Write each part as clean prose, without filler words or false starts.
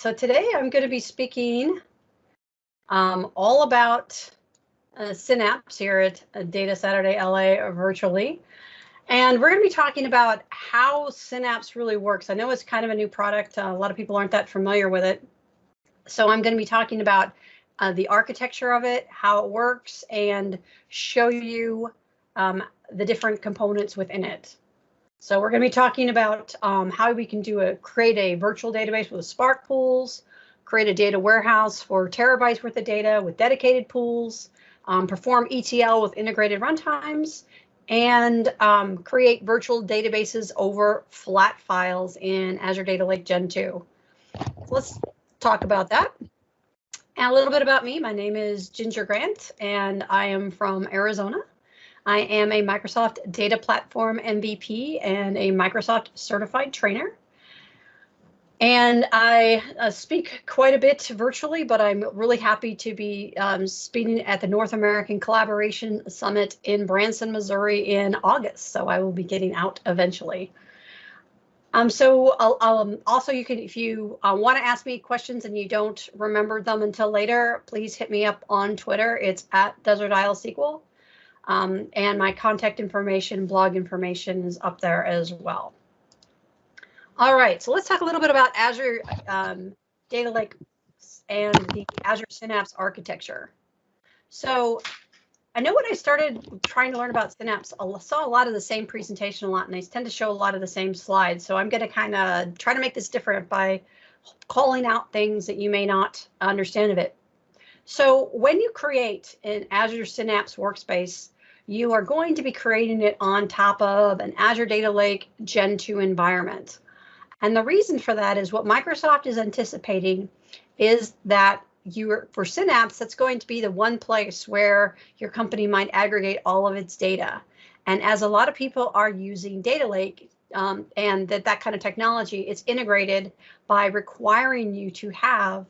So today I'm going to be speaking all about Synapse here at Data.Saturday.LA virtually. And we're going to be talking about how Synapse really works. I know it's kind of a new product. A lot of people aren't that familiar with it. So I'm going to be talking about the architecture of it, how it works, and show you the different components within it. So we're going to be talking about how we can create a virtual database with Spark Pools, create a data warehouse for terabytes worth of data with dedicated pools, perform ETL with integrated runtimes, and create virtual databases over flat files in Azure Data Lake Gen 2. So let's talk about that. And a little bit about me. My name is Ginger Grant, and I am from Arizona. I am a Microsoft Data Platform MVP and a Microsoft Certified Trainer. And I speak quite a bit virtually, but I'm really happy to be speaking at the North American Collaboration Summit in Branson, Missouri in August. So I will be getting out eventually. So also you can, if you want to ask me questions and you don't remember them until later, please hit me up on Twitter. It's at Data.SQL. And my contact information, blog information is up there as well. All right, so let's talk a little bit about Azure Data Lake and the Azure Synapse architecture. So I know when I started trying to learn about Synapse, I saw a lot of the same presentation a lot, and they tend to show a lot of the same slides. So I'm going to kind of try to make this different by calling out things that you may not understand of it. So when you create an Azure Synapse workspace, you are going to be creating it on top of an Azure Data Lake Gen 2 environment. And the reason for that is what Microsoft is anticipating is that for Synapse, that's going to be the one place where your company might aggregate all of its data. And as a lot of people are using Data Lake and that kind of technology, it's integrated by requiring you to have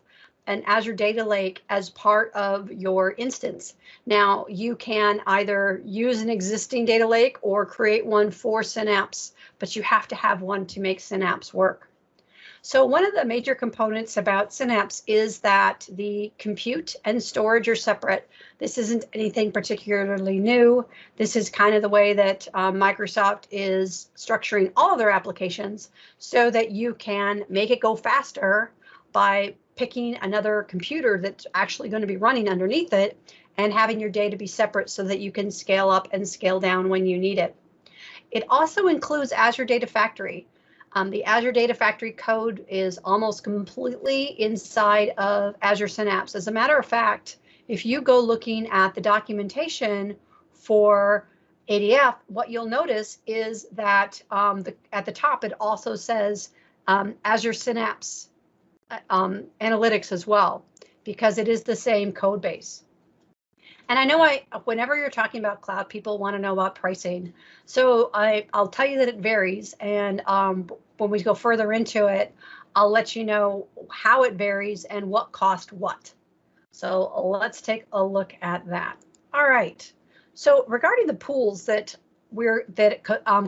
an Azure Data Lake as part of your instance. Now, you can either use an existing data lake or create one for Synapse, but you have to have one to make Synapse work. So one of the major components about Synapse is that the compute and storage are separate. This isn't anything particularly new. This is kind of the way that Microsoft is structuring all of their applications so that you can make it go faster by picking another computer that's actually going to be running underneath it and having your data be separate so that you can scale up and scale down when you need it. It also includes Azure Data Factory. The Azure Data Factory code is almost completely inside of Azure Synapse. As a matter of fact, if you go looking at the documentation for ADF, what you'll notice is that at the top, it also says Azure Synapse Analytics as well, because it is the same code base. And I know whenever you're talking about cloud, people want to know about pricing. So I'll tell you that it varies. And when we go further into it, I'll let you know how it varies and what cost what. So let's take a look at that. All right. So regarding the pools that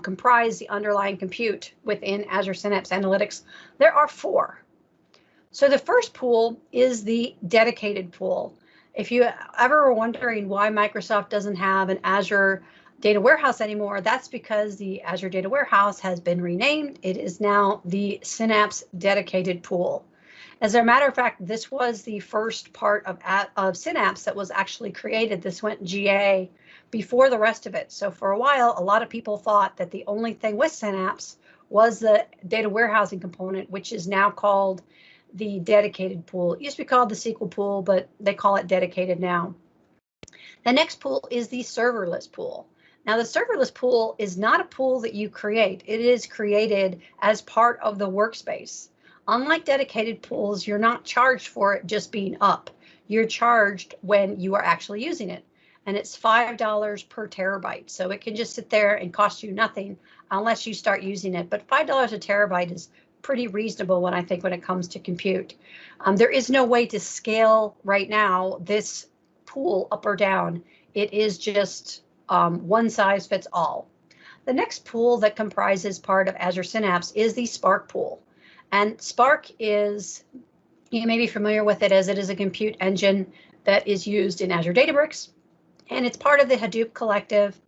comprise the underlying compute within Azure Synapse Analytics, there are 4. So the first pool is the dedicated pool. If you ever were wondering why Microsoft doesn't have an Azure Data Warehouse anymore, that's because the Azure Data Warehouse has been renamed. It is now the Synapse Dedicated Pool. As a matter of fact, this was the first part of Synapse that was actually created. This went GA before the rest of it. So for a while, a lot of people thought that the only thing with Synapse was the data warehousing component, which is now called the dedicated pool. It used to be called the SQL pool, but they call it dedicated now. The next pool is the serverless pool. Now, the serverless pool is not a pool that you create. It is created as part of the workspace. Unlike dedicated pools, you're not charged for it just being up. You're charged when you are actually using it. And it's $5 per terabyte. So it can just sit there and cost you nothing unless you start using it. But $5 a terabyte is pretty reasonable when it comes to compute. There is no way to scale right now this pool up or down. It is just one size fits all. The next pool that comprises part of Azure Synapse is the Spark pool. And Spark is You may be familiar with it as it is a compute engine that is used in Azure Databricks, and it's part of the Hadoop collective,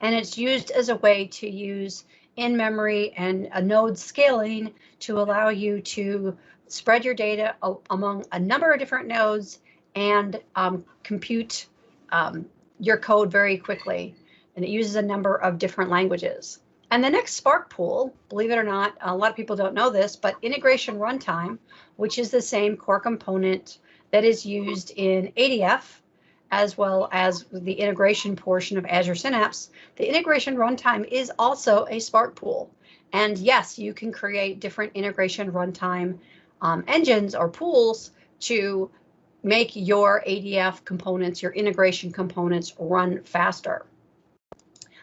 and it's used as a way to use in-memory and a node scaling to allow you to spread your data among a number of different nodes and compute your code very quickly. And it uses a number of different languages. And the next Spark Pool, believe it or not, a lot of people don't know this, but Integration Runtime, which is the same core component that is used in ADF, as well as the integration portion of Azure Synapse, the Integration Runtime is also a Spark Pool. And yes, you can create different integration runtime engines or pools to make your ADF components, your integration components, run faster.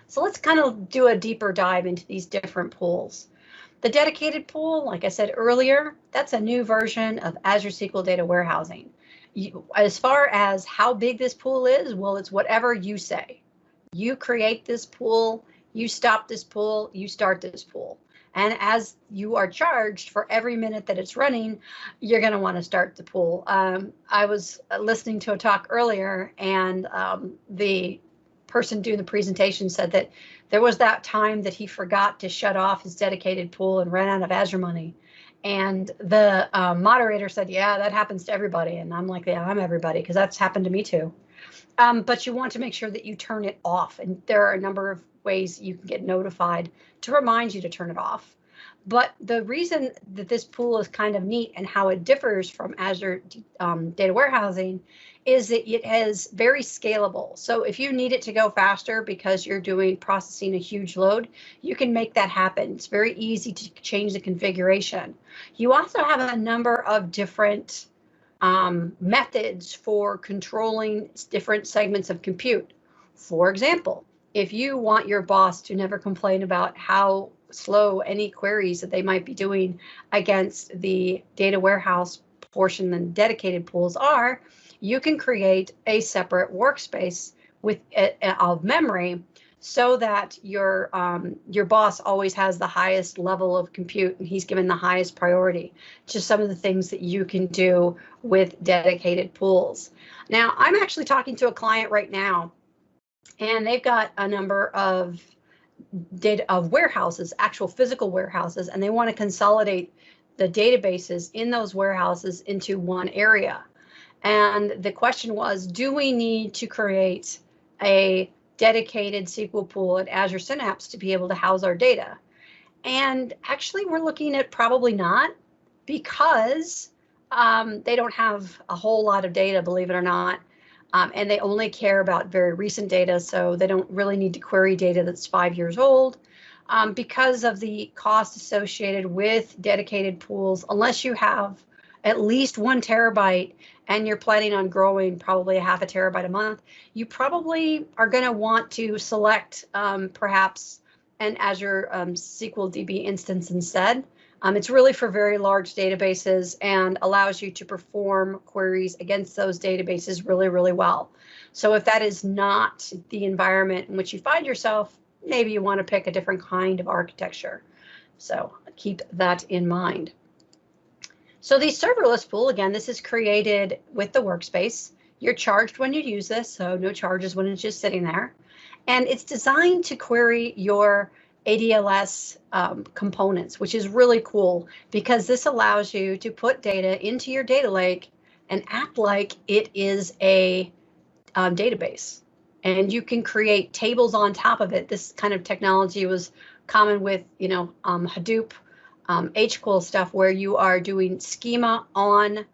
So let's kind of do a deeper dive into these different pools. The dedicated pool, like I said earlier, that's a new version of Azure SQL Data Warehousing. As far as how big this pool is, well, it's whatever you say. You create this pool, you stop this pool, you start this pool. And as you are charged for every minute that it's running, you're going to want to start the pool. I was listening to a talk earlier, and the person doing the presentation said that there was that time that he forgot to shut off his dedicated pool and ran out of Azure money. And the moderator said, yeah, that happens to everybody. And I'm like, yeah, I'm everybody, because that's happened to me too. But you want to make sure that you turn it off. And there are a number of ways you can get notified to remind you to turn it off. But the reason that this pool is kind of neat and how it differs from Azure Data Warehousing is that it is very scalable. So if you need it to go faster because you're doing processing a huge load, you can make that happen. It's very easy to change the configuration. You also have a number of different methods for controlling different segments of compute. For example, if you want your boss to never complain about how slow any queries that they might be doing against the data warehouse portion and dedicated pools are, you can create a separate workspace with of memory so that your boss always has the highest level of compute and he's given the highest priority. Just some of the things that you can do with dedicated pools. Now, I'm actually talking to a client right now, and they've got a number of warehouses, actual physical warehouses, and they want to consolidate the databases in those warehouses into one area. And the question was, do we need to create a dedicated SQL pool at Azure Synapse to be able to house our data? And actually, we're looking at probably not, because they don't have a whole lot of data, believe it or not. And they only care about very recent data, so they don't really need to query data that's 5 years old. Because of the cost associated with dedicated pools, unless you have at least 1 terabyte and you're planning on growing probably a half a terabyte a month, you probably are going to want to select perhaps an Azure SQL DB instance instead. It's really for very large databases and allows you to perform queries against those databases really, really well. So if that is not the environment in which you find yourself, maybe you want to pick a different kind of architecture. So keep that in mind. So the serverless pool, again, this is created with the workspace. You're charged when you use this, so no charges when it's just sitting there. And it's designed to query your ADLS components, which is really cool because this allows you to put data into your data lake and act like it is a database. And you can create tables on top of it. This kind of technology was common with, Hadoop, HQL stuff, where you are doing schema on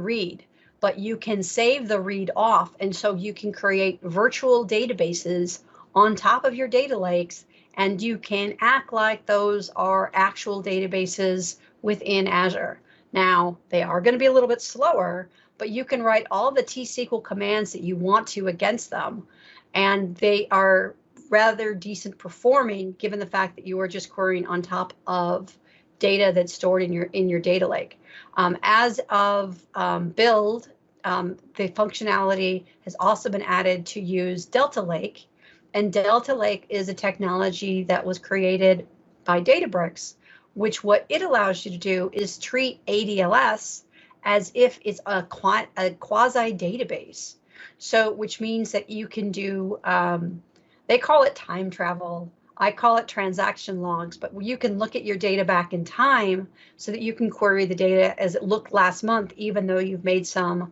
read, but you can save the read off, and so you can create virtual databases on top of your data lakes, and you can act like those are actual databases within Azure. Now, they are going to be a little bit slower, but you can write all the T-SQL commands that you want to against them, and they are rather decent performing given the fact that you are just querying on top of data that's stored in your data lake. As of build, the functionality has also been added to use Delta Lake, and Delta Lake is a technology that was created by Databricks, which what it allows you to do is treat ADLS as if it's a quasi database. So, which means that you can do, they call it time travel. I call it transaction logs, but you can look at your data back in time so that you can query the data as it looked last month, even though you've made some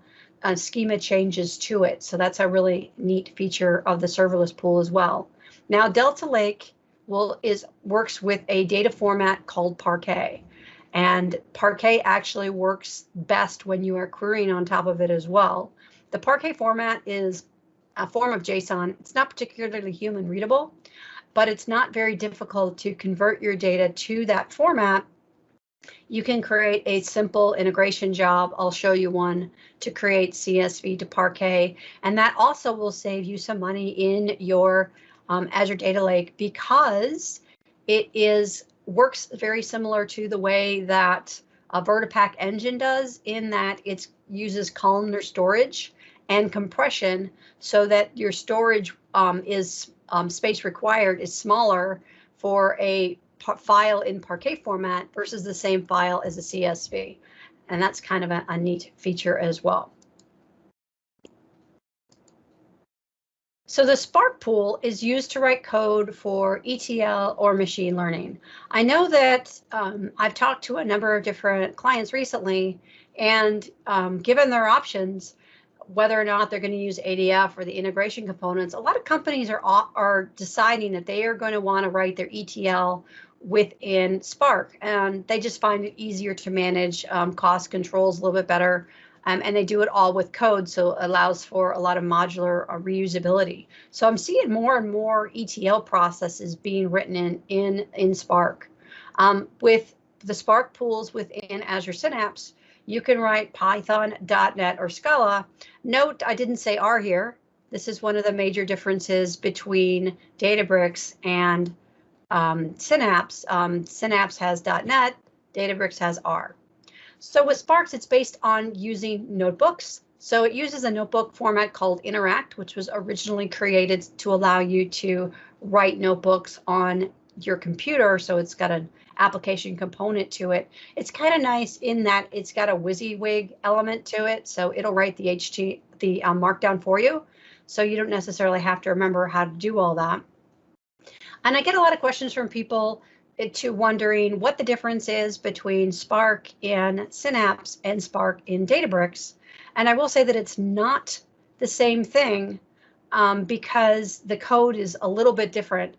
schema changes to it. So that's a really neat feature of the serverless pool as well. Now, Delta Lake works with a data format called Parquet, and Parquet actually works best when you are querying on top of it as well. The Parquet format is a form of JSON. It's not particularly human readable, but it's not very difficult to convert your data to that format. You can create a simple integration job. I'll show you one to create CSV to Parquet, and that also will save you some money in your Azure Data Lake, because it works very similar to the way that a Vertipack engine does, in that it uses columnar storage and compression so that your storage space required is smaller for a file in Parquet format versus the same file as a CSV. And that's kind of a neat feature as well. So the Spark Pool is used to write code for ETL or machine learning. I know that I've talked to a number of different clients recently, and given their options, whether or not they're going to use ADF or the integration components, a lot of companies are deciding that they are going to want to write their ETL within Spark, and they just find it easier to manage cost controls a little bit better. And they do it all with code, so it allows for a lot of modular reusability. So I'm seeing more and more ETL processes being written in Spark. With the Spark pools within Azure Synapse, you can write Python, .NET, or Scala. Note, I didn't say R here. This is one of the major differences between Databricks and Synapse. Synapse has .NET, Databricks has R. So with Sparks, it's based on using notebooks. So it uses a notebook format called Interact, which was originally created to allow you to write notebooks on your computer. So it's got an application component to it. It's kind of nice in that it's got a WYSIWYG element to it. So it'll write the markdown for you. So you don't necessarily have to remember how to do all that. And I get a lot of questions from people wondering what the difference is between Spark in Synapse and Spark in Databricks. And I will say that it's not the same thing because the code is a little bit different.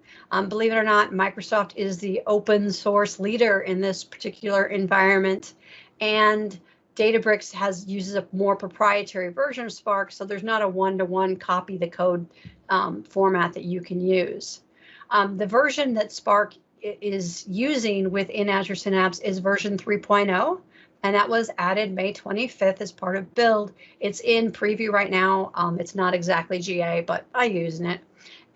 Believe it or not, Microsoft is the open source leader in this particular environment, and Databricks uses a more proprietary version of Spark, so there's not a one-to-one copy the code format that you can use. The version that Spark is using within Azure Synapse is version 3.0, and that was added May 25th as part of build. It's in preview right now. It's not exactly GA, but I'm using it.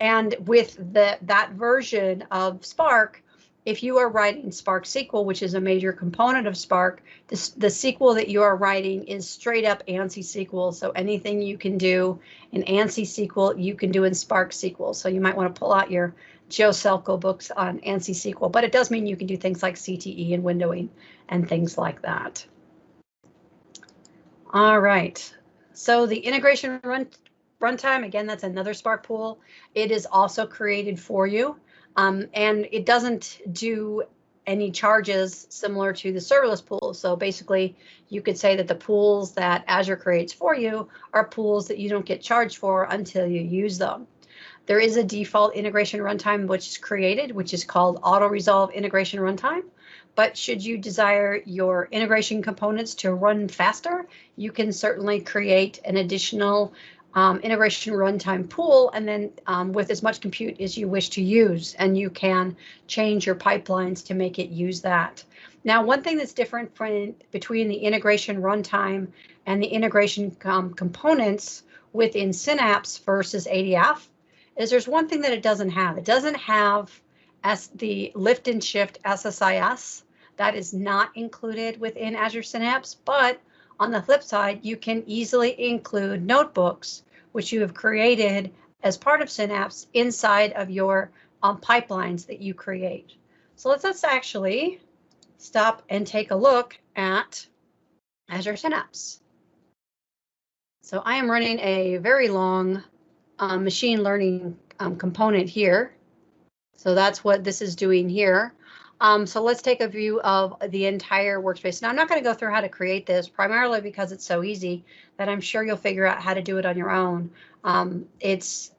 And with that version of Spark, if you are writing Spark SQL, which is a major component of Spark, the SQL that you are writing is straight up ANSI SQL. So anything you can do in ANSI SQL, you can do in Spark SQL. So you might want to pull out your Joe Selko books on ANSI SQL, but it does mean you can do things like CTE and windowing and things like that. All right, so the integration runtime, again, that's another Spark pool. It is also created for you, and it doesn't do any charges similar to the serverless pool. So basically, you could say that the pools that Azure creates for you are pools that you don't get charged for until you use them. There is a default integration runtime which is created, which is called Auto-Resolve Integration Runtime. But should you desire your integration components to run faster, you can certainly create an additional integration runtime pool, and then with as much compute as you wish to use, and you can change your pipelines to make it use that. Now, one thing that's different between the integration runtime and the integration components within Synapse versus ADF is there's one thing that it doesn't have. It doesn't have the lift and shift SSIS. That is not included within Azure Synapse, but on the flip side, you can easily include notebooks, which you have created as part of Synapse inside of your pipelines that you create. So let's actually stop and take a look at Azure Synapse. So I am running a very long machine learning component here. So that's what this is doing here. So let's take a view of the entire workspace. Now, I'm not going to go through how to create this, primarily because it's so easy that I'm sure you'll figure out how to do it on your own. It's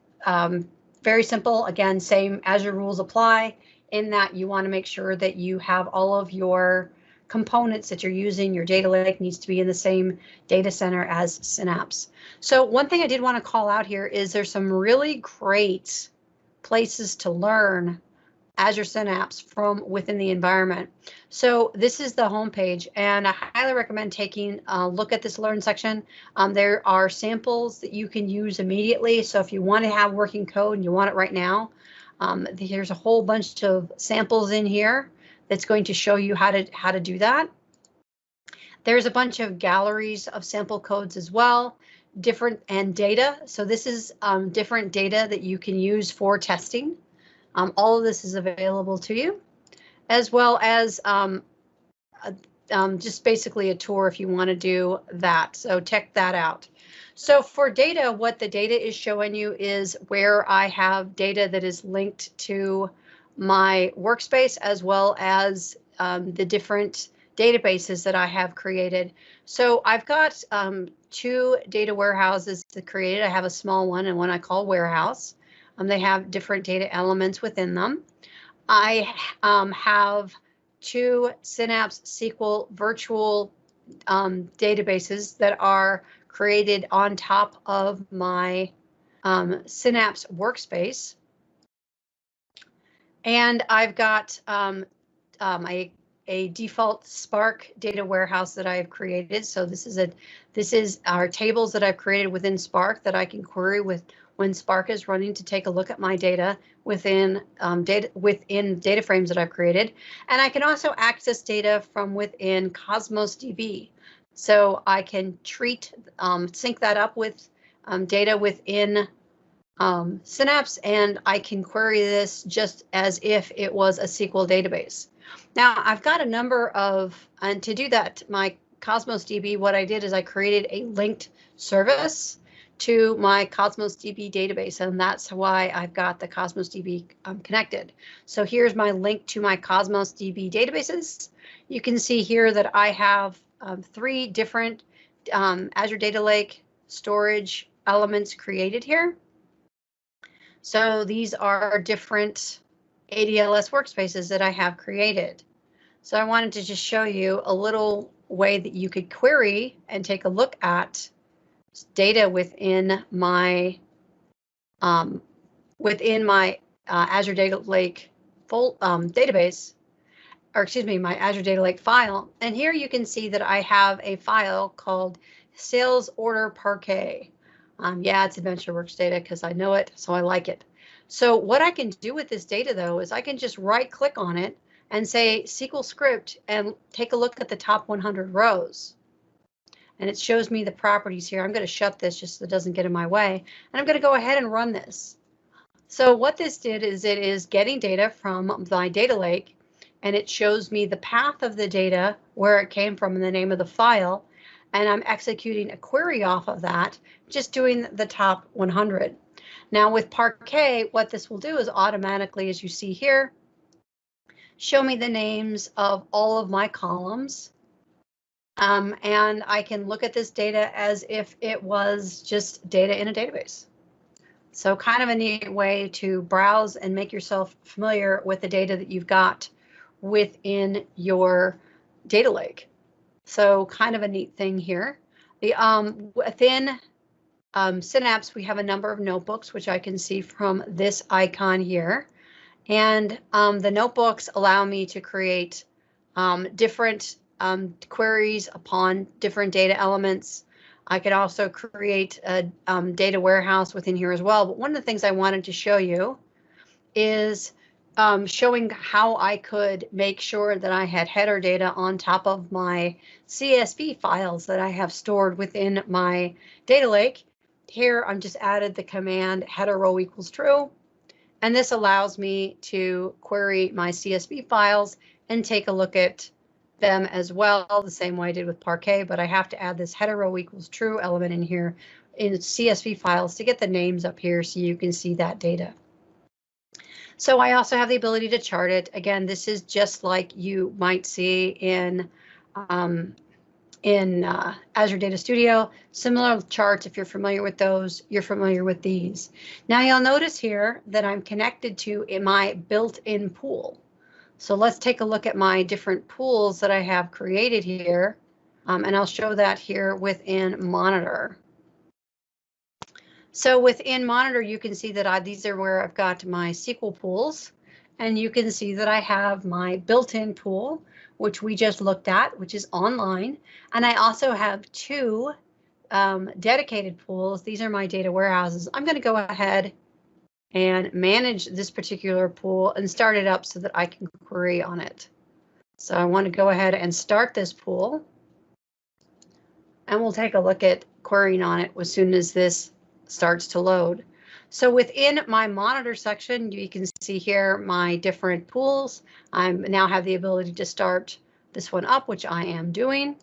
very simple. Again, same Azure rules apply in that you want to make sure that you have all of your components that you're using. Your data lake needs to be in the same data center as Synapse. So one thing I did want to call out here is there's some really great places to learn Azure Synapse from within the environment. So this is the home page, and I highly recommend taking a look at this Learn section. There are samples that you can use immediately. So if you want to have working code and you want it right now, there's a whole bunch of samples in here that's going to show you how to do that. There's a bunch of galleries of sample codes as well, different and data. So this is different data that you can use for testing. All of this is available to you, as well as just basically a tour if you want to do that. So check that out. So for data, what the data is showing you is where I have data that is linked to my workspace, as well as the different databases that I have created. So I've got 2 data warehouses created. I have a small one and one I call warehouse. They have different data elements within them. I have 2 Synapse SQL virtual databases that are created on top of my Synapse workspace. And I've got a default Spark data warehouse that I've created. So this is our tables that I've created within Spark that I can query with when Spark is running to take a look at my data within data frames that I've created. And I can also access data from within Cosmos DB. So I can sync that up with data within Synapse, and I can query this just as if it was a SQL database. Now I've got a number of, and to do that, my Cosmos DB, what I did is I created a linked service to my Cosmos DB database, and that's why I've got the Cosmos DB connected. So here's my link to my Cosmos DB databases. You can see here that I have 3 different Azure Data Lake storage elements created here. So these are different ADLS workspaces that I have created. So I wanted to just show you a little way that you could query and take a look at data within my Azure Data Lake database, or excuse me, my Azure Data Lake file. And here you can see that I have a file called Sales Order Parquet. Yeah, it's AdventureWorks data because I know it, so I like it. So what I can do with this data, though, is I can just right-click on it and say SQL script and take a look at the top 100 rows. And it shows me the properties here. I'm going to shut this just so it doesn't get in my way. And I'm going to go ahead and run this. So what this did is it is getting data from my data lake, and it shows me the path of the data, where it came from, and the name of the file. And I'm executing a query off of that, just doing the top 100. Now with Parquet, what this will do is automatically, as you see here, show me the names of all of my columns. And I can look at this data as if it was just data in a database. So kind of a neat way to browse and make yourself familiar with the data that you've got within your data lake. So kind of a neat thing here. Within Synapse, we have a number of notebooks, which I can see from this icon here. And the notebooks allow me to create different queries upon different data elements. I could also create a data warehouse within here as well. But one of the things I wanted to show you is showing how I could make sure that I had header data on top of my CSV files that I have stored within my data lake. Here, I'm just added the command header row equals true. And this allows me to query my CSV files and take a look at them as well, the same way I did with Parquet, but I have to add this header row equals true element in here in CSV files to get the names up here so you can see that data. So I also have the ability to chart it. Again, this is just like you might see in Azure Data Studio. Similar charts, if you're familiar with those, you're familiar with these. Now you'll notice here that I'm connected to my built-in pool. So let's take a look at my different pools that I have created here, and I'll show that here within Monitor. So within Monitor, you can see that these are where I've got my SQL pools, and you can see that I have my built-in pool, which we just looked at, which is online, and I also have two dedicated pools. These are my data warehouses. I'm going to go ahead and manage this particular pool and start it up so that I can query on it. So I want to go ahead and start this pool, and we'll take a look at querying on it as soon as this starts to load. So within my Monitor section, you can see here my different pools. I now have the ability to start this one up, which I am doing.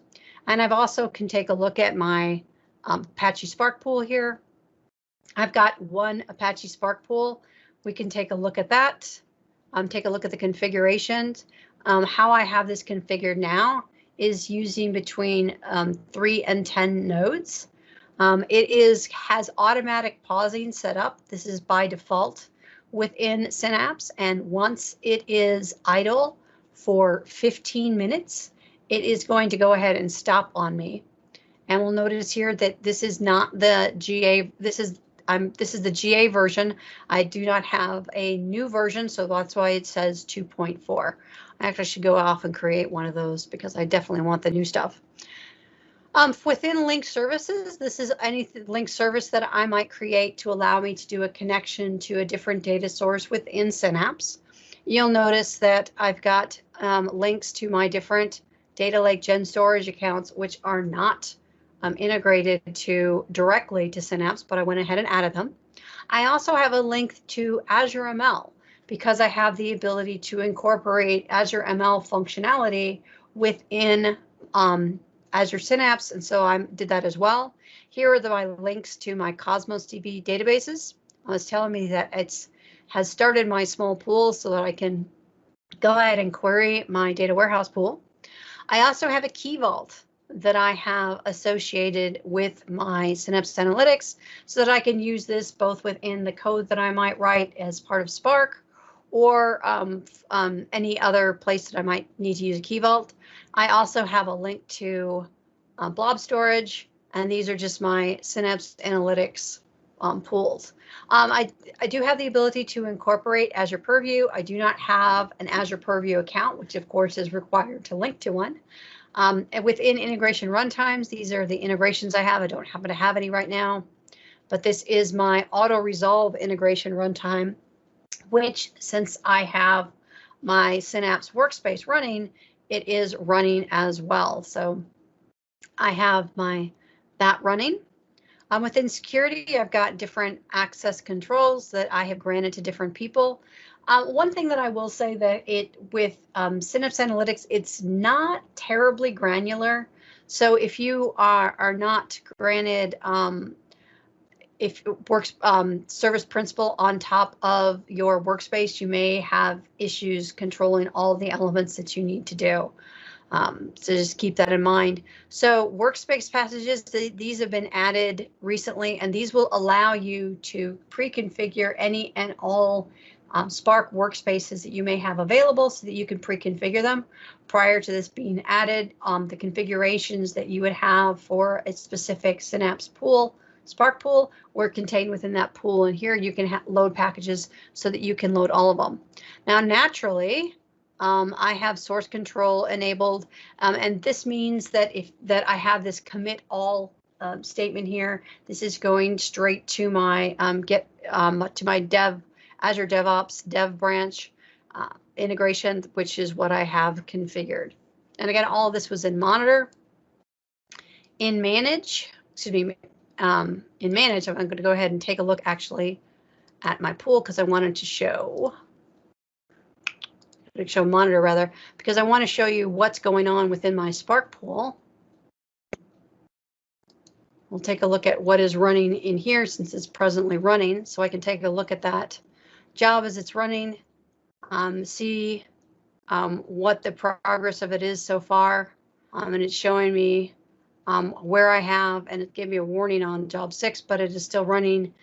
And I've also can take a look at my Apache Spark Pool here. I've got one Apache Spark Pool. We can take a look at that. Take a look at the configurations. How I have this configured now is using between 3 and 10 nodes. It has automatic pausing set up. This is by default within Synapse, and once it is idle for 15 minutes, it is going to go ahead and stop on me. And we'll notice here that this is not the GA. This is the GA version. I do not have a new version, so that's why it says 2.4. I actually should go off and create one of those because I definitely want the new stuff. Within linked services, this is any linked service that I might create to allow me to do a connection to a different data source within Synapse. You'll notice that I've got links to my different data lake gen storage accounts, which are not integrated directly to Synapse, but I went ahead and added them. I also have a link to Azure ML because I have the ability to incorporate Azure ML functionality within Azure Synapse, and so I did that as well. Here are my links to my Cosmos DB databases. It's telling me that it has started my small pool so that I can go ahead and query my data warehouse pool. I also have a key vault that I have associated with my Synapse Analytics so that I can use this both within the code that I might write as part of Spark or any other place that I might need to use a key vault. I also have a link to blob storage, and these are just my Synapse Analytics pools. I do have the ability to incorporate Azure Purview. I do not have an Azure Purview account, which of course is required to link to one. And within Integration Runtimes, these are the integrations I have. I don't happen to have any right now, but this is my auto resolve integration runtime, which since I have my Synapse workspace running, it is running as well. So I have that running. Within security, I've got different access controls that I have granted to different people. One thing that I will say that with Synapse Analytics, it's not terribly granular. So if you are not granted if it works service principal on top of your workspace, you may have issues controlling all the elements that you need to do. So just keep that in mind. So workspace passages, these have been added recently, and these will allow you to pre-configure any and all Spark workspaces that you may have available so that you can pre-configure them prior to this being added. The configurations that you would have for a specific Synapse pool, Spark pool, were contained within that pool, and here you can load packages so that you can load all of them. Now, naturally, I have source control enabled, and this means that that I have this commit all statement here. This is going straight to my to my Azure DevOps dev branch integration, which is what I have configured. And again, all of this was in Monitor. In Manage, I'm going to go ahead and take a look actually at my pool because I wanted to show. show monitor rather, because I want to show you what's going on within my Spark pool. We'll take a look at what is running in here since it's presently running, so I can take a look at that job as it's running, see what the progress of it is so far, and it's showing me where I have, and it gave me a warning on job 6, but it is still running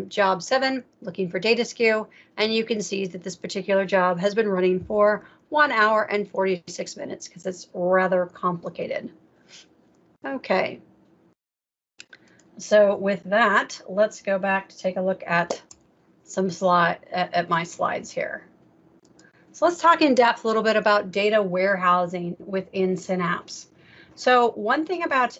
job 7, looking for data skew, and you can see that this particular job has been running for 1 hour and 46 minutes because it's rather complicated. Okay. So with that, let's go back to take a look at some my slides here. So let's talk in depth a little bit about data warehousing within Synapse. So one thing about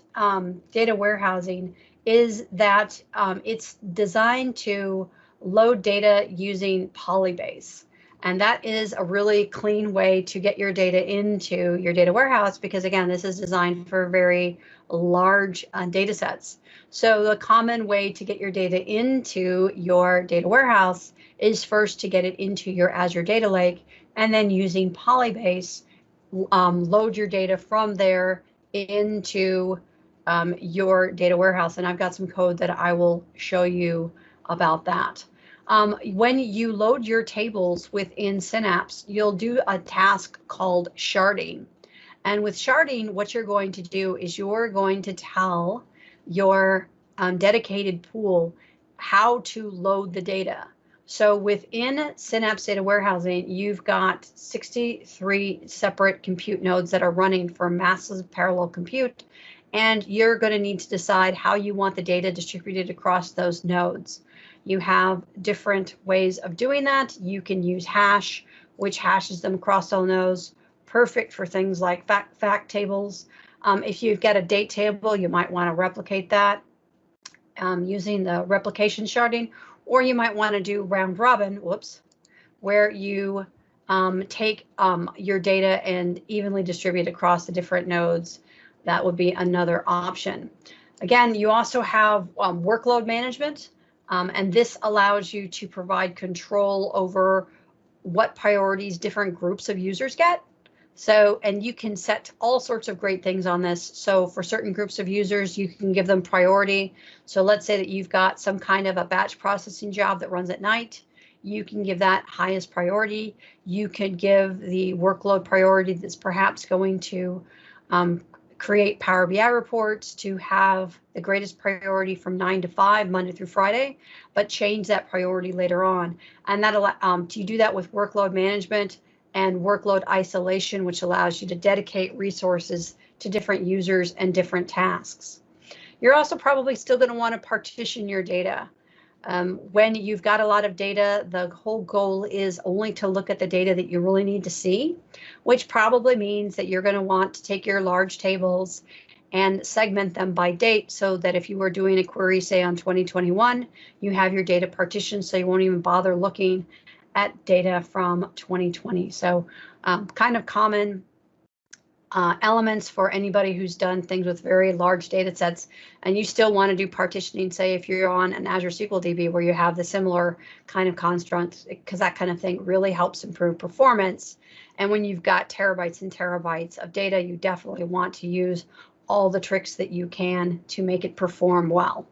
data warehousing is that it's designed to load data using Polybase. And that is a really clean way to get your data into your data warehouse because, again, this is designed for very large data sets. So the common way to get your data into your data warehouse is first to get it into your Azure Data Lake, and then using Polybase, load your data from there into your data warehouse. And I've got some code that I will show you about that. When you load your tables within Synapse, you'll do a task called sharding. And with sharding, what you're going to do is you're going to tell your dedicated pool how to load the data. So within Synapse Data Warehousing, you've got 63 separate compute nodes that are running for massive parallel compute, and you're going to need to decide how you want the data distributed across those nodes. You have different ways of doing that. You can use hash, which hashes them across all nodes, perfect for things like fact tables. If you've got a date table, you might want to replicate that using the replication sharding, or you might want to do round robin, where you take your data and evenly distribute across the different nodes. That would be another option. Again, you also have workload management, and this allows you to provide control over what priorities different groups of users get. So, and you can set all sorts of great things on this. So for certain groups of users, you can give them priority. So let's say that you've got some kind of a batch processing job that runs at night. You can give that highest priority. You could give the workload priority that's perhaps going to create Power BI reports to have the greatest priority from 9 to 5, Monday through Friday, but change that priority later on. And that you do that with workload management and workload isolation, which allows you to dedicate resources to different users and different tasks. You're also probably still going to want to partition your data. When you've got a lot of data, the whole goal is only to look at the data that you really need to see, which probably means that you're going to want to take your large tables and segment them by date so that if you were doing a query, say on 2021, you have your data partitioned so you won't even bother looking at data from 2020. So kind of common elements for anybody who's done things with very large data sets, and you still want to do partitioning, say if you're on an Azure SQL DB where you have the similar kind of construct, because that kind of thing really helps improve performance. And when you've got terabytes and terabytes of data, you definitely want to use all the tricks that you can to make it perform well.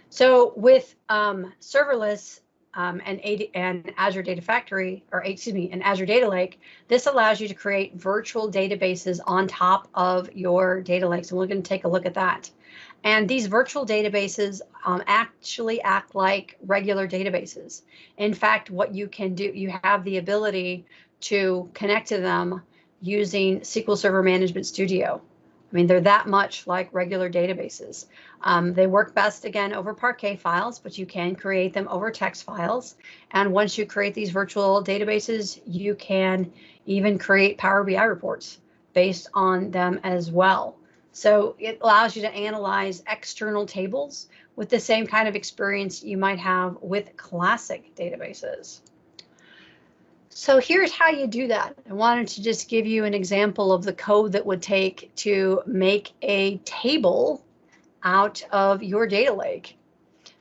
So with serverless and Azure Data Factory, or excuse me, and Azure Data Lake, this allows you to create virtual databases on top of your data lakes, and we're going to take a look at that. And these virtual databases actually act like regular databases. In fact, what you can do, you have the ability to connect to them using SQL Server Management Studio. I mean, they're that much like regular databases. They work best, again, over Parquet files, but you can create them over text files. And once you create these virtual databases, you can even create Power BI reports based on them as well. So it allows you to analyze external tables with the same kind of experience you might have with classic databases. So here's how you do that. I wanted to just give you an example of the code that would take to make a table out of your data lake.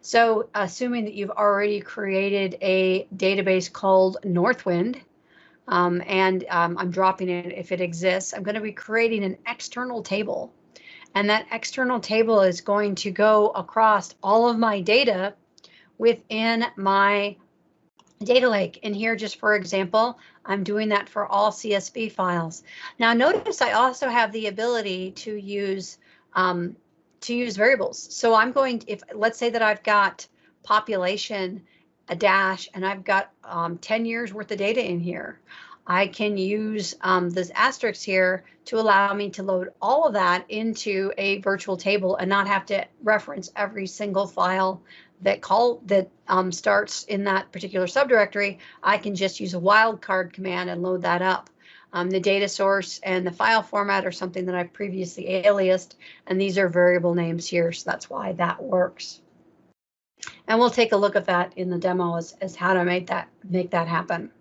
So assuming that you've already created a database called Northwind, and I'm dropping it if it exists, I'm going to be creating an external table. And that external table is going to go across all of my data within my data lake. And here, just for example, I'm doing that for all CSV files. Now notice I also have the ability to use variables. So I'm going, if let's say that I've got population, a dash, and I've got 10 years worth of data in here. I can use this asterisk here to allow me to load all of that into a virtual table and not have to reference every single file that starts in that particular subdirectory. I can just use a wildcard command and load that up. The data source and the file format are something that I've previously aliased, and these are variable names here, so that's why that works. And we'll take a look at that in the demo as how to make that happen.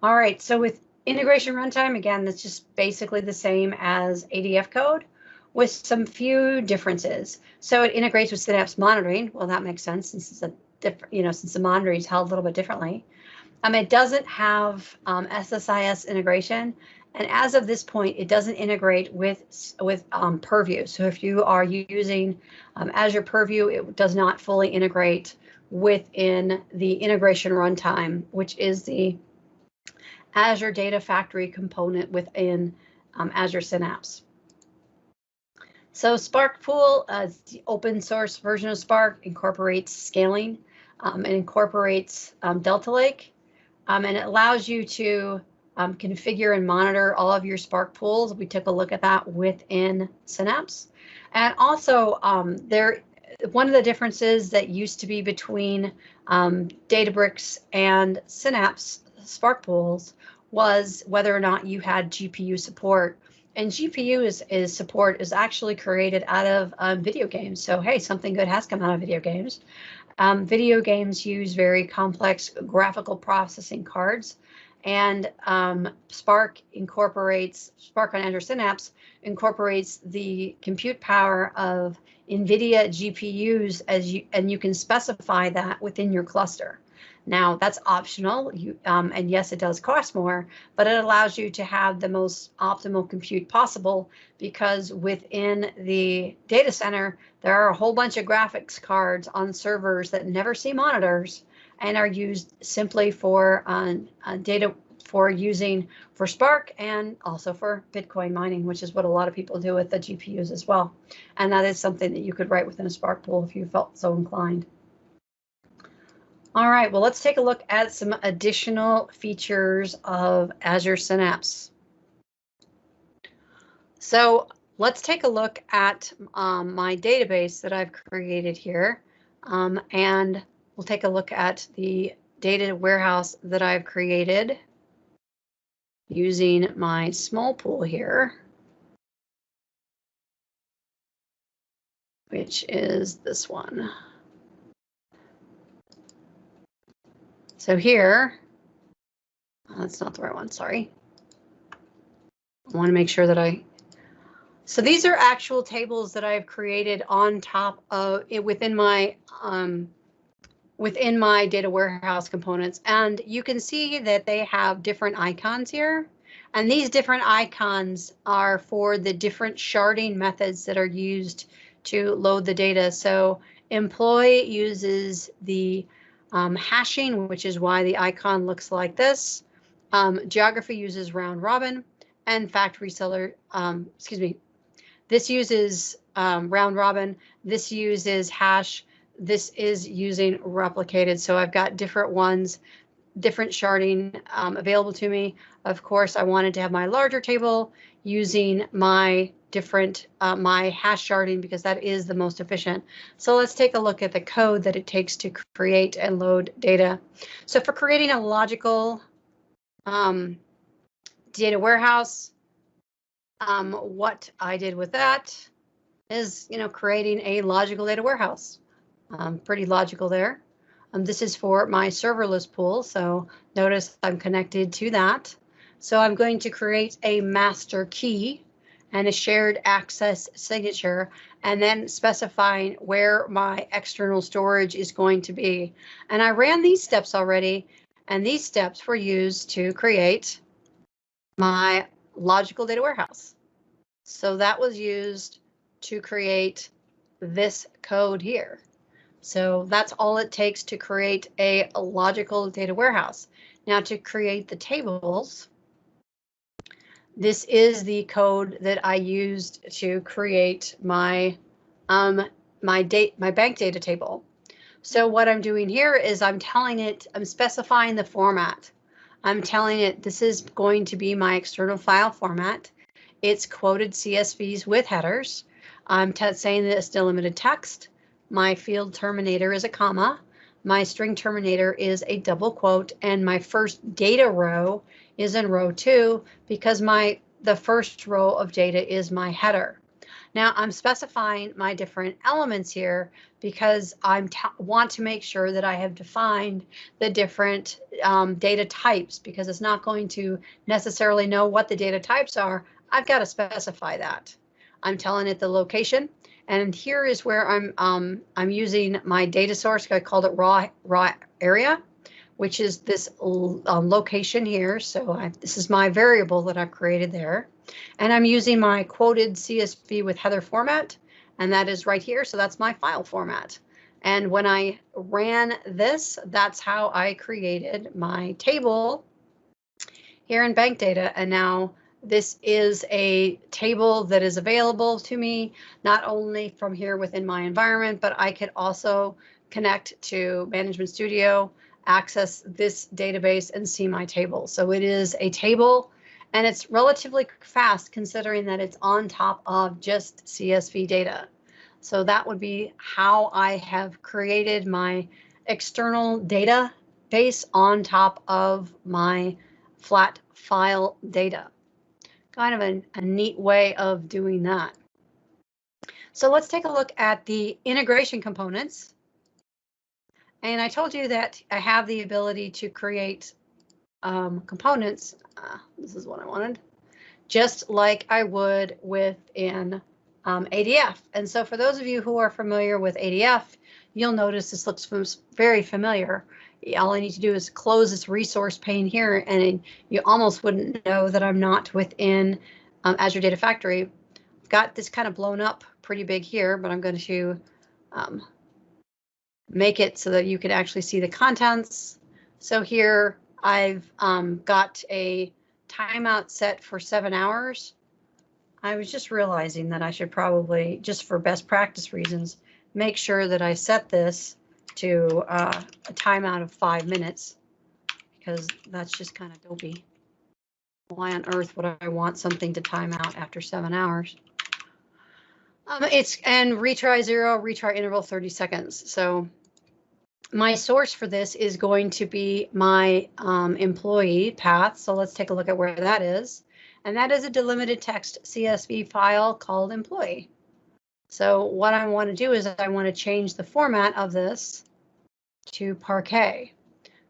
All right, so with integration runtime, again, that's just basically the same as ADF code with some few differences. So it integrates with Synapse monitoring. Well, that makes sense since it's a different, since the monitoring is held a little bit differently. It doesn't have SSIS integration, and as of this point, it doesn't integrate with Purview. So if you are using Azure Purview, it does not fully integrate within the integration runtime, which is the Azure Data Factory component within Azure Synapse. So Spark Pool, the open source version of Spark, incorporates scaling. It incorporates Delta Lake, and it allows you to configure and monitor all of your Spark pools. We took a look at that within Synapse. And also, one of the differences that used to be between Databricks and Synapse Spark Pools was whether or not you had GPU support. And GPU support is actually created out of video games. So hey, something good has come out of video games. Video games use very complex graphical processing cards, and Spark on Azure Synapse incorporates the compute power of NVIDIA GPUs and you can specify that within your cluster. Now that's optional, and yes, it does cost more, but it allows you to have the most optimal compute possible, because within the data center, there are a whole bunch of graphics cards on servers that never see monitors and are used simply for data for Spark and also for Bitcoin mining, which is what a lot of people do with the GPUs as well. And that is something that you could write within a Spark pool if you felt so inclined. All right, well, let's take a look at some additional features of Azure Synapse. So let's take a look at my database that I've created here, and we'll take a look at the data warehouse that I've created using my small pool here, which is this one. So here, that's not the right one, sorry. I want to make sure that so these are actual tables that I've created on top of it within my data warehouse components. And you can see that they have different icons here. And these different icons are for the different sharding methods that are used to load the data. So employee uses the hashing, which is why the icon looks like this. Geography uses round robin, and fact reseller, this uses round robin, this uses hash, this is using replicated. So I've got different ones, different sharding available to me. Of course, I wanted to have my larger table using my different my hash sharding because that is the most efficient. So let's take a look at the code that it takes to create and load data. So for creating a logical data warehouse, what I did with that is, creating a logical data warehouse. Pretty logical there. This is for my serverless pool, so notice I'm connected to that. So I'm going to create a master key, and a shared access signature, and then specifying where my external storage is going to be. And I ran these steps already, and these steps were used to create my logical data warehouse. So that was used to create this code here. So that's all it takes to create a logical data warehouse. Now to create the tables, this is the code that I used to create my bank data table. So what I'm doing here is I'm specifying the format. I'm telling it this is going to be my external file format. It's quoted CSVs with headers. I'm saying that it's delimited text. My field terminator is a comma. My string terminator is a double quote, and my first data row is in row 2 because the first row of data is my header. Now I'm specifying my different elements here because I want to make sure that I have defined the different data types, because it's not going to necessarily know what the data types are. I've got to specify that. I'm telling it the location, and here is where I'm using my data source. I called it raw area, which is this location here. So this is my variable that I've created there. And I'm using my quoted CSV with header format, and that is right here. So that's my file format. And when I ran this, that's how I created my table here in bank data. And now this is a table that is available to me, not only from here within my environment, but I could also connect to Management Studio, access this database, and see my table. So it is a table, and it's relatively fast considering that it's on top of just CSV data. So that would be how I have created my external database on top of my flat file data. Kind of a neat way of doing that. So let's take a look at the integration components. And I told you that I have the ability to create components. This is what I wanted, just like I would within ADF. And so for those of you who are familiar with ADF, you'll notice this looks very familiar. All I need to do is close this resource pane here, and you almost wouldn't know that I'm not within Azure Data Factory. I've got this kind of blown up pretty big here, but I'm going to make it so that you can actually see the contents. So here I've got a timeout set for 7 hours. I was just realizing that I should probably, just for best practice reasons, make sure that I set this to a timeout of 5 minutes, because that's just kind of dopey. Why on earth would I want something to time out after 7 hours? And retry 0, retry interval 30 seconds. So my source for this is going to be my employee path. So let's take a look at where that is. And that is a delimited text CSV file called employee. So what I want to do is I want to change the format of this to Parquet.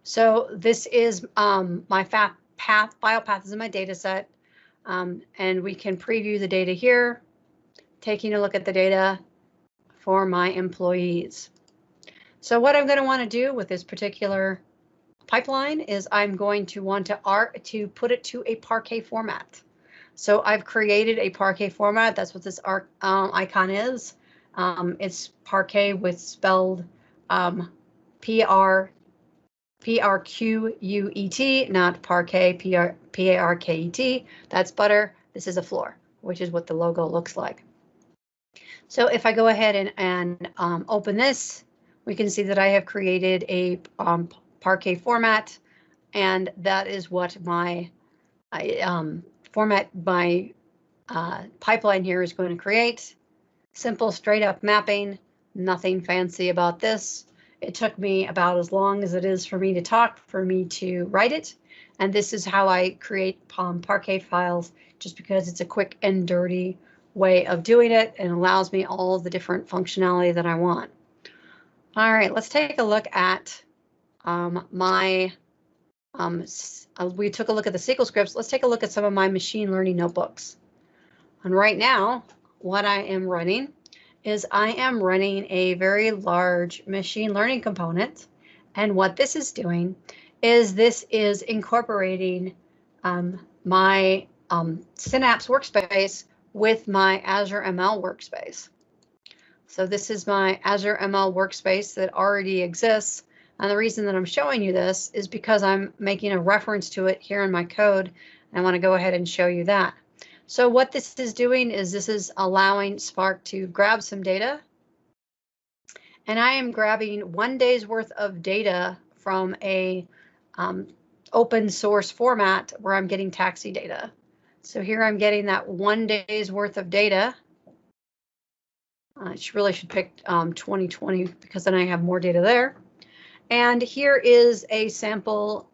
So this is my file path is in my data set, and we can preview the data here, taking a look at the data for my employees. So what I'm going to want to do with this particular pipeline is I'm going to want to put it to a Parquet format. So I've created a Parquet format. That's what this icon is. It's Parquet with spelled P-R-Q-U-E-T, not Parquet, P-A-R-K-E-T. That's butter. This is a floor, which is what the logo looks like. So if I go ahead and open this, we can see that I have created a Parquet format, and that is what my pipeline here is going to create. Simple, straight up mapping, nothing fancy about this. It took me about as long as it is for me to talk, for me to write it. And this is how I create Parquet files, just because it's a quick and dirty way of doing it and allows me all the different functionality that I want. All right, let's take a look at we took a look at the SQL scripts. Let's take a look at some of my machine learning notebooks. And right now, what I am running is I am running a very large machine learning component. And what this is doing is this is incorporating my Synapse workspace with my Azure ML workspace. So this is my Azure ML workspace that already exists. And the reason that I'm showing you this is because I'm making a reference to it here in my code. And I want to go ahead and show you that. So what this is doing is this is allowing Spark to grab some data. And I am grabbing 1 day's worth of data from a open source format where I'm getting taxi data. So here I'm getting that 1 day's worth of data. I really should pick 2020 because then I have more data there. And here is a sample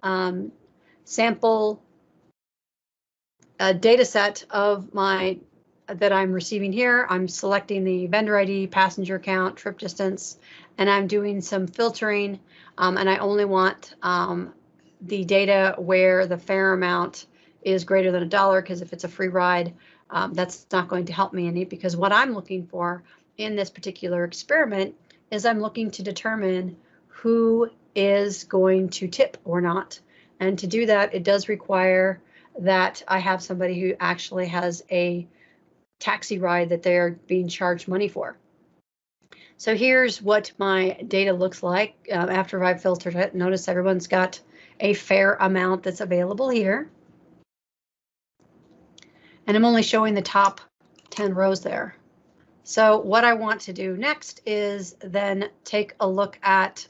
data set of my that I'm receiving here. I'm selecting the vendor ID, passenger count, trip distance, and I'm doing some filtering. And I only want the data where the fare amount is greater than $1, because if it's a free ride, that's not going to help me any, because what I'm looking for in this particular experiment is I'm looking to determine who is going to tip or not. And to do that, it does require that I have somebody who actually has a taxi ride that they're being charged money for. So here's what my data looks like after I've filtered it. Notice everyone's got a fair amount that's available here. And I'm only showing the top 10 rows there. So what I want to do next is then take a look at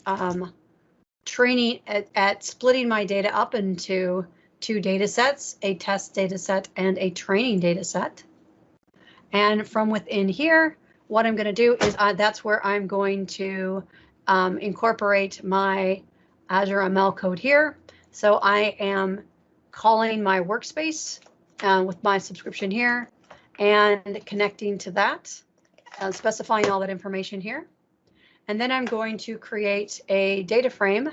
training at splitting my data up into 2 data sets, a test data set and a training data set. And from within here, what I'm going to do is that's where I'm going to incorporate my Azure ML code here. So I am calling my workspace with my subscription here and connecting to that, specifying all that information here. And then I'm going to create a data frame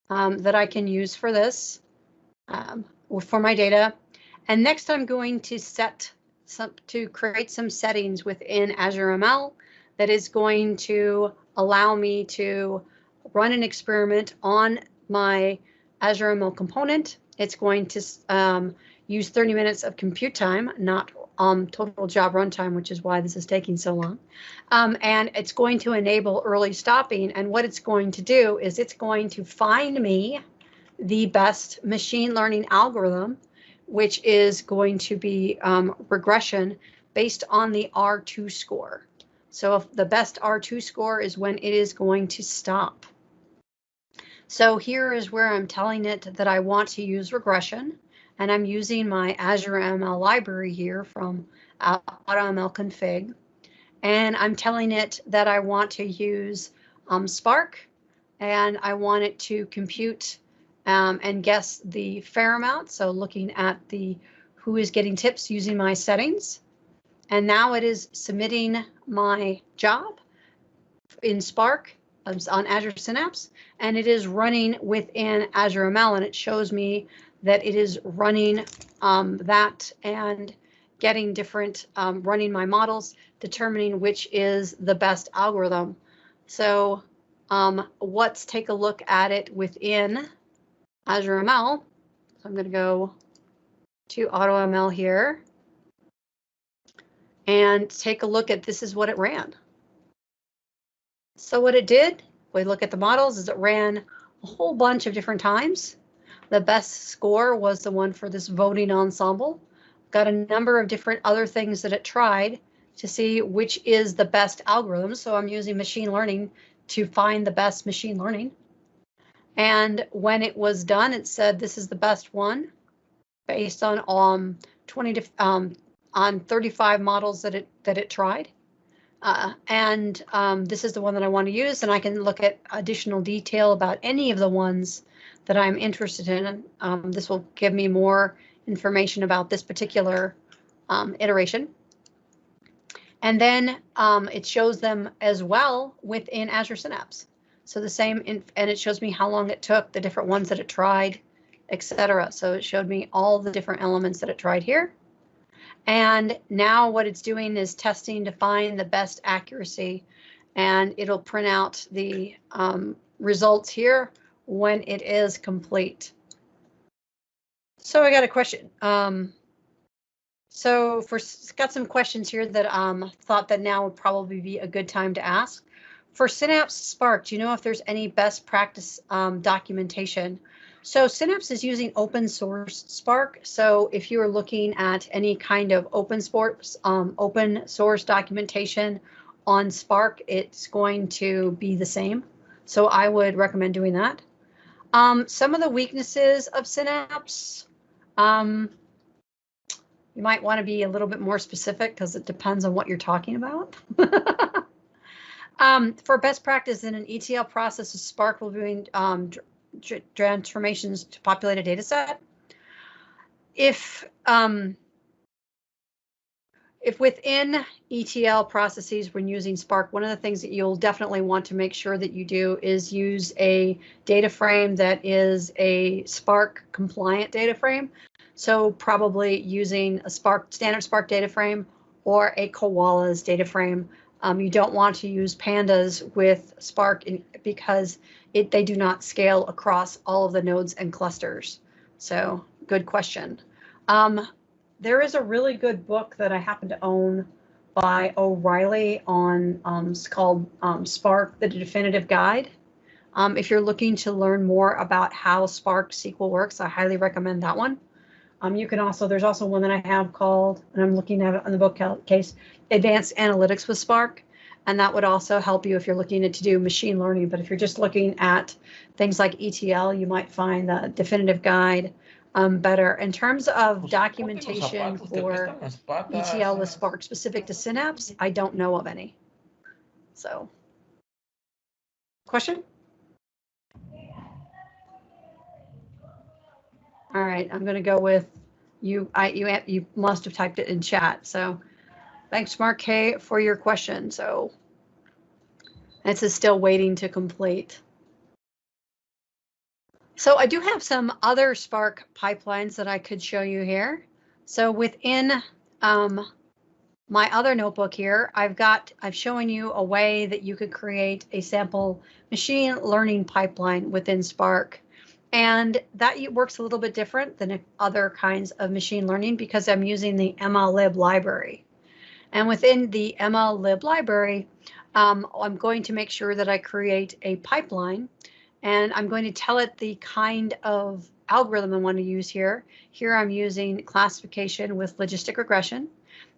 that I can use for this, for my data. And next I'm going to create some settings within Azure ML that is going to allow me to run an experiment on my Azure ML component. It's going to use 30 minutes of compute time, not total job runtime, which is why this is taking so long. And it's going to enable early stopping. And what it's going to do is it's going to find me the best machine learning algorithm, which is going to be regression based on the R2 score. So if the best R2 score is when it is going to stop. So here is where I'm telling it that I want to use regression, and I'm using my Azure ML library here from AutoML config, and I'm telling it that I want to use Spark, and I want it to compute and guess the fare amount. So looking at the who is getting tips using my settings. And now it is submitting my job in Spark on Azure Synapse, and it is running within Azure ML, and it shows me that it is running that and getting different, running my models, determining which is the best algorithm. So let's take a look at it within Azure ML. So I'm going to go to AutoML here and take a look at this is what it ran. So what it did, we look at the models, is it ran a whole bunch of different times. The best score was the one for this voting ensemble. Got a number of different other things that it tried to see which is the best algorithm. So I'm using machine learning to find the best machine learning. And when it was done, it said this is the best one based on 35 models that it tried. This is the one that I want to use, and I can look at additional detail about any of the ones that I'm interested in. This will give me more information about this particular iteration. And then it shows them as well within Azure Synapse. So the same, and it shows me how long it took, the different ones that it tried, etc. So it showed me all the different elements that it tried here. And now what it's doing is testing to find the best accuracy, and it'll print out the results here when it is complete. So I got a question. Got some questions here that thought that now would probably be a good time to ask. For Synapse Spark, do you know if there's any best practice documentation? So Synapse is using open source Spark. So if you're looking at any kind of open source documentation on Spark, it's going to be the same. So I would recommend doing that. Some of the weaknesses of Synapse, you might want to be a little bit more specific because it depends on what you're talking about. For best practice in an ETL process, Spark will be doing transformations to populate a data set. If within ETL processes, when using Spark, one of the things that you'll definitely want to make sure that you do is use a data frame that is a Spark compliant data frame. So probably using a standard Spark data frame or a Koala's data frame. You don't want to use pandas with Spark because they do not scale across all of the nodes and clusters. So good question. There is a really good book that I happen to own by O'Reilly on it's called Spark, the Definitive Guide. If you're looking to learn more about how Spark SQL works, I highly recommend that one. You can also, there's also one that I have called, and I'm looking at it on the bookcase, Advanced Analytics with Spark. And that would also help you if you're looking to do machine learning. But if you're just looking at things like ETL, you might find the Definitive Guide better. In terms of documentation for ETL with Spark specific to Synapse, I don't know of any. So, question? All right, I'm going to go with you. You must have typed it in chat. So thanks, Mark K, for your question. So this is still waiting to complete. So I do have some other Spark pipelines that I could show you here. So within my other notebook here, I've shown you a way that you could create a sample machine learning pipeline within Spark. And that works a little bit different than other kinds of machine learning because I'm using the MLlib library. And within the MLlib library, I'm going to make sure that I create a pipeline, and I'm going to tell it the kind of algorithm I want to use here. Here I'm using classification with logistic regression,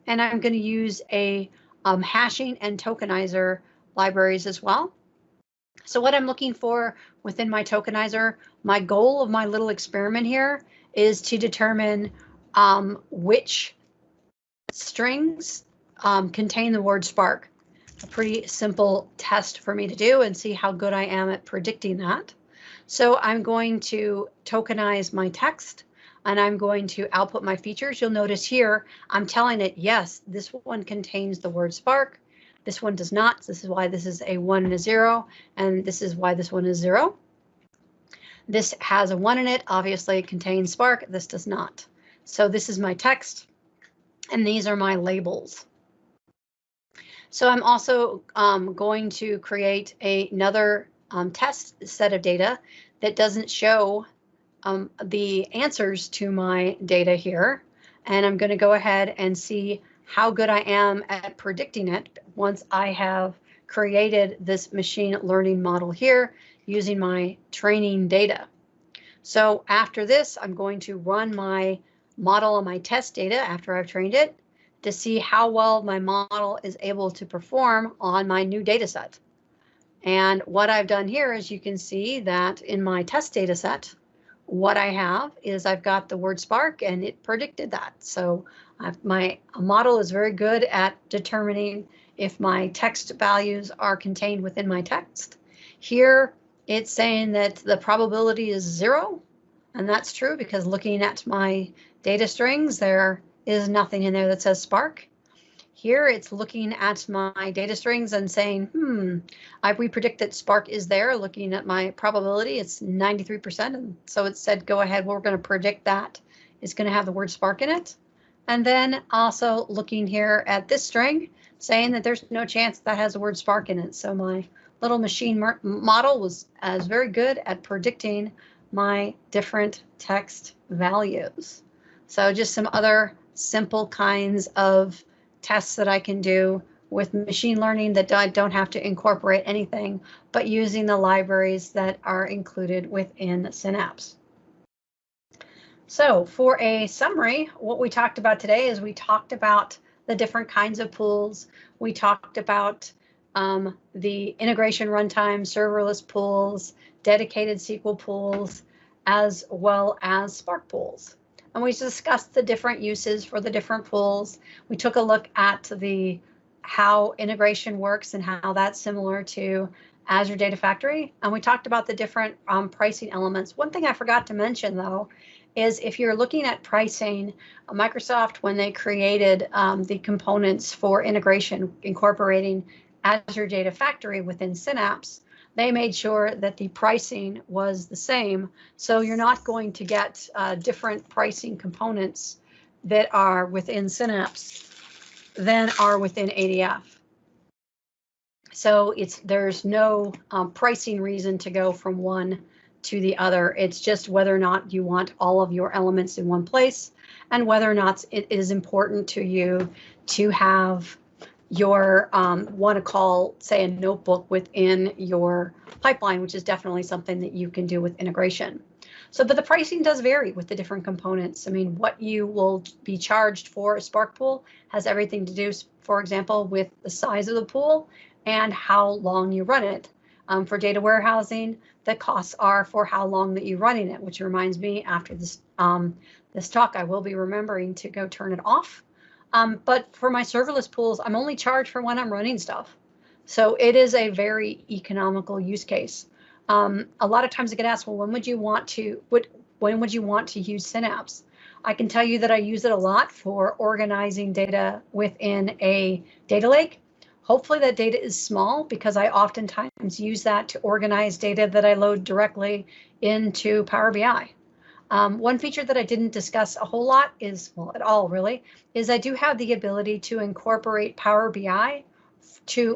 and I'm going to use a hashing and tokenizer libraries as well. So what I'm looking for within my tokenizer, my goal of my little experiment here is to determine which strings contain the word Spark. A pretty simple test for me to do and see how good I am at predicting that. So I'm going to tokenize my text and I'm going to output my features. You'll notice here, I'm telling it, yes, this one contains the word Spark. This one does not. This is why this is a 1 and a 0, and this is why this one is 0. This has a 1 in it, obviously it contains Spark. This does not. So this is my text, and these are my labels. So I'm also going to create another test set of data that doesn't show the answers to my data here. And I'm going to go ahead and see how good I am at predicting it once I have created this machine learning model here using my training data. So after this, I'm going to run my model on my test data after I've trained it to see how well my model is able to perform on my new data set. And what I've done here is you can see that in my test data set, what I have is I've got the word Spark and it predicted that. So my model is very good at determining if my text values are contained within my text. Here it's saying that the probability is 0, and that's true because looking at my data strings, there is nothing in there that says Spark. Here it's looking at my data strings and saying, we predict that Spark is there. Looking at my probability, it's 93%. And so it said, go ahead, we're going to predict that it's going to have the word Spark in it. And then also looking here at this string, saying that there's no chance that has the word Spark in it. So my little machine model was very good at predicting my different text values. So just some other simple kinds of tests that I can do with machine learning that don't have to incorporate anything, but using the libraries that are included within Synapse. So for a summary, what we talked about today is we talked about the different kinds of pools. We talked about the integration runtime, serverless pools, dedicated SQL pools, as well as Spark pools. And we discussed the different uses for the different pools. We took a look at how integration works and how that's similar to Azure Data Factory. And we talked about the different pricing elements. One thing I forgot to mention, though, is if you're looking at pricing, Microsoft, when they created the components for integration incorporating Azure Data Factory within Synapse, they made sure that the pricing was the same. So you're not going to get different pricing components that are within Synapse than are within ADF. So there's no pricing reason to go from one to the other. It's just whether or not you want all of your elements in one place and whether or not it is important to you to have your want to call, say, a notebook within your pipeline, which is definitely something that you can do with integration. So, but the pricing does vary with the different components. I mean, what you will be charged for a Spark pool has everything to do, for example, with the size of the pool and how long you run it. For data warehousing, the costs are for how long that you're running it, which reminds me, after this this talk, I will be remembering to go turn it off. But for my serverless pools, I'm only charged for when I'm running stuff. So it is a very economical use case. A lot of times I get asked, well, when would you want to use Synapse? I can tell you that I use it a lot for organizing data within a data lake. Hopefully that data is small because I oftentimes use that to organize data that I load directly into Power BI. One feature that I didn't discuss a whole lot is, well, at all really, is I do have the ability to incorporate Power BI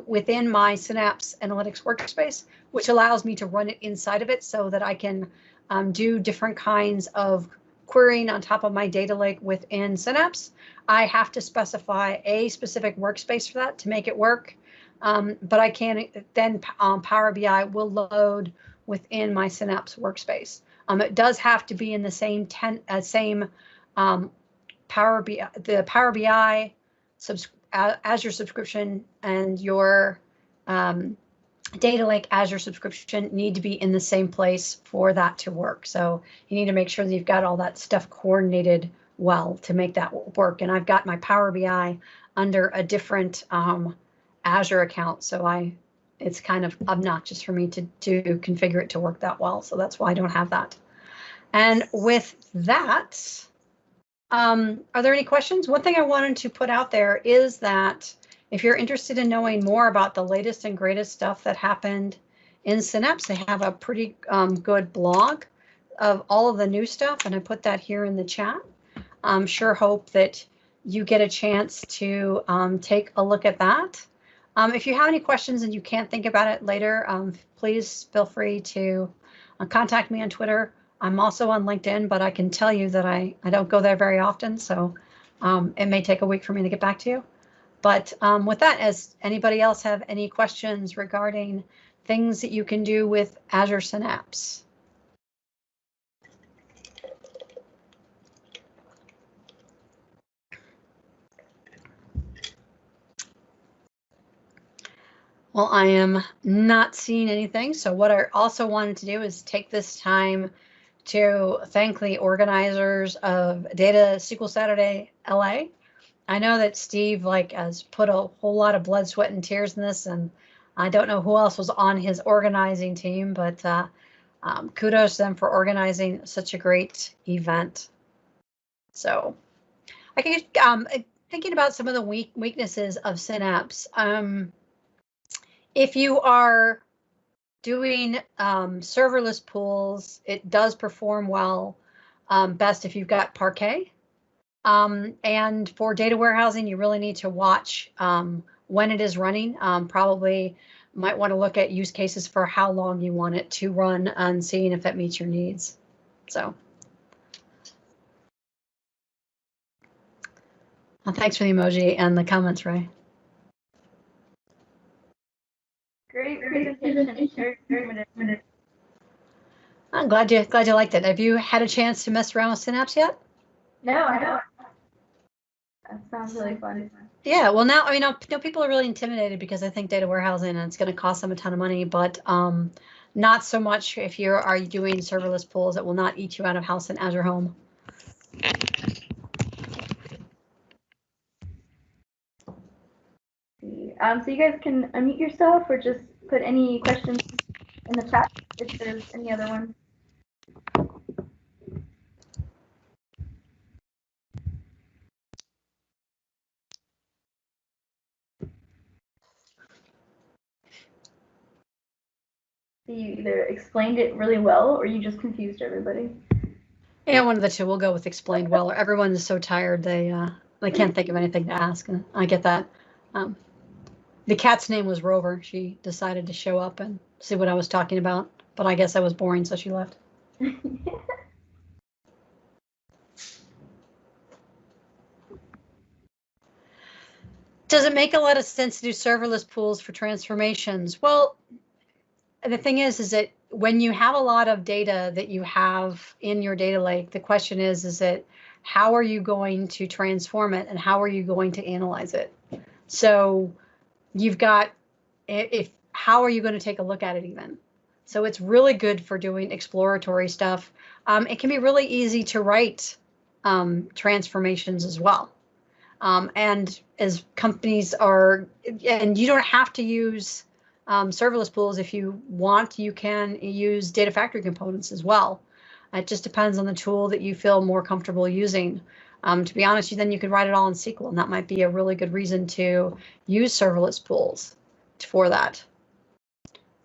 within my Synapse Analytics workspace, which allows me to run it inside of it so that I can do different kinds of querying on top of my data lake within Synapse. I have to specify a specific workspace for that to make it work, but I can then Power BI will load within my Synapse workspace. It does have to be in the same Power BI, the Power BI Azure subscription and your data lake Azure subscription need to be in the same place for that to work. So you need to make sure that you've got all that stuff coordinated well to make that work. And I've got my Power BI under a different Azure account, so it's kind of obnoxious for me to configure it to work that well. So that's why I don't have that. And with that, are there any questions? One thing I wanted to put out there is that if you're interested in knowing more about the latest and greatest stuff that happened in Synapse, they have a pretty good blog of all of the new stuff, and I put that here in the chat. I'm sure hope that you get a chance to take a look at that. If you have any questions and you can't think about it later, please feel free to contact me on Twitter. I'm also on LinkedIn, but I can tell you that I don't go there very often, so it may take a week for me to get back to you. But with that, does anybody else have any questions regarding things that you can do with Azure Synapse? Well, I am not seeing anything. So what I also wanted to do is take this time to thank the organizers of Data.SQL.Saturday.LA. I know that Steve has put a whole lot of blood, sweat, and tears in this, and I don't know who else was on his organizing team, but kudos to them for organizing such a great event. So I can thinking about some of the weaknesses of Synapse. If you are doing serverless pools, it does perform well, best if you've got Parquet. And for data warehousing, you really need to watch when it is running. Probably might want to look at use cases for how long you want it to run and seeing if that meets your needs. So. Well, thanks for the emoji and the comments, Ray. Great presentation. I'm glad you liked it. Have you had a chance to mess around with Synapse yet? No, I don't. That sounds really fun. Yeah, well now, I mean, people are really intimidated because they think data warehousing and it's going to cost them a ton of money, but not so much if you are doing serverless pools. It will not eat you out of house in Azure Home. So you guys can unmute yourself or just put any questions in the chat if there's any other ones. So you either explained it really well or you just confused everybody. Yeah, one of the two. We'll go with explained well. Or everyone is so tired they can't think of anything to ask. I get that. The cat's name was Rover. She decided to show up and see what I was talking about, but I guess I was boring, so she left. Does it make a lot of sense to do serverless pools for transformations? Well, the thing is that when you have a lot of data that you have in your data lake, the question is that how are you going to transform it and how are you going to analyze it? So you've got, how are you going to take a look at it even? So it's really good for doing exploratory stuff. It can be really easy to write transformations as well. And as companies are, and you don't have to use serverless pools. If you want, you can use data factory components as well. It just depends on the tool that you feel more comfortable using. To be honest, then you could write it all in SQL, and that might be a really good reason to use serverless pools for that.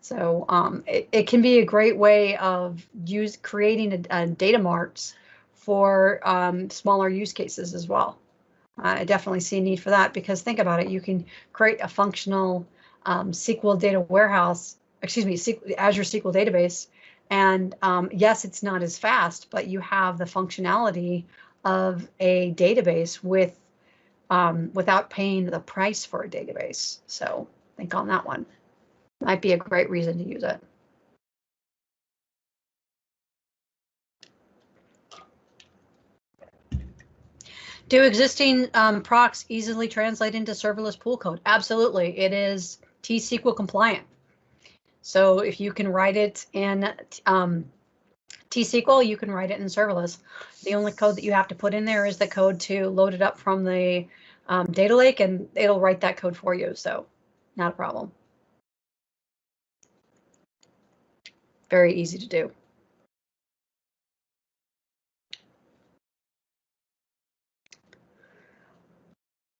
So it can be a great way of creating a data marts for smaller use cases as well. I definitely see a need for that because think about it, you can create a functional SQL data warehouse, excuse me, Azure SQL database. And yes, it's not as fast, but you have the functionality of a database with without paying the price for a database. So think on that one. Might be a great reason to use it. Do existing procs easily translate into serverless pool code? Absolutely. It is T-SQL compliant. So if you can write it in T-SQL, you can write it in serverless. The only code that you have to put in there is the code to load it up from the data lake, and it'll write that code for you. So not a problem. Very easy to do.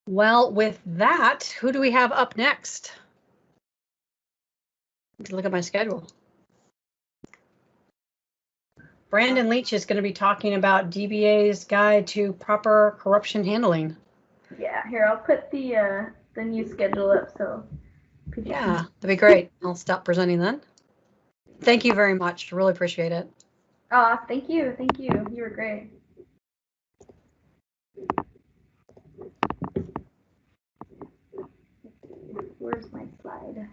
Well, with that, who do we have up next? Let's look at my schedule. Brandon Leach is going to be talking about DBA's guide to proper corruption handling. Yeah, here, I'll put the new schedule up so people Yeah, that'd be great. I'll stop presenting then. Thank you very much. Really appreciate it. Thank you. Thank you. You were great. Where's my slide?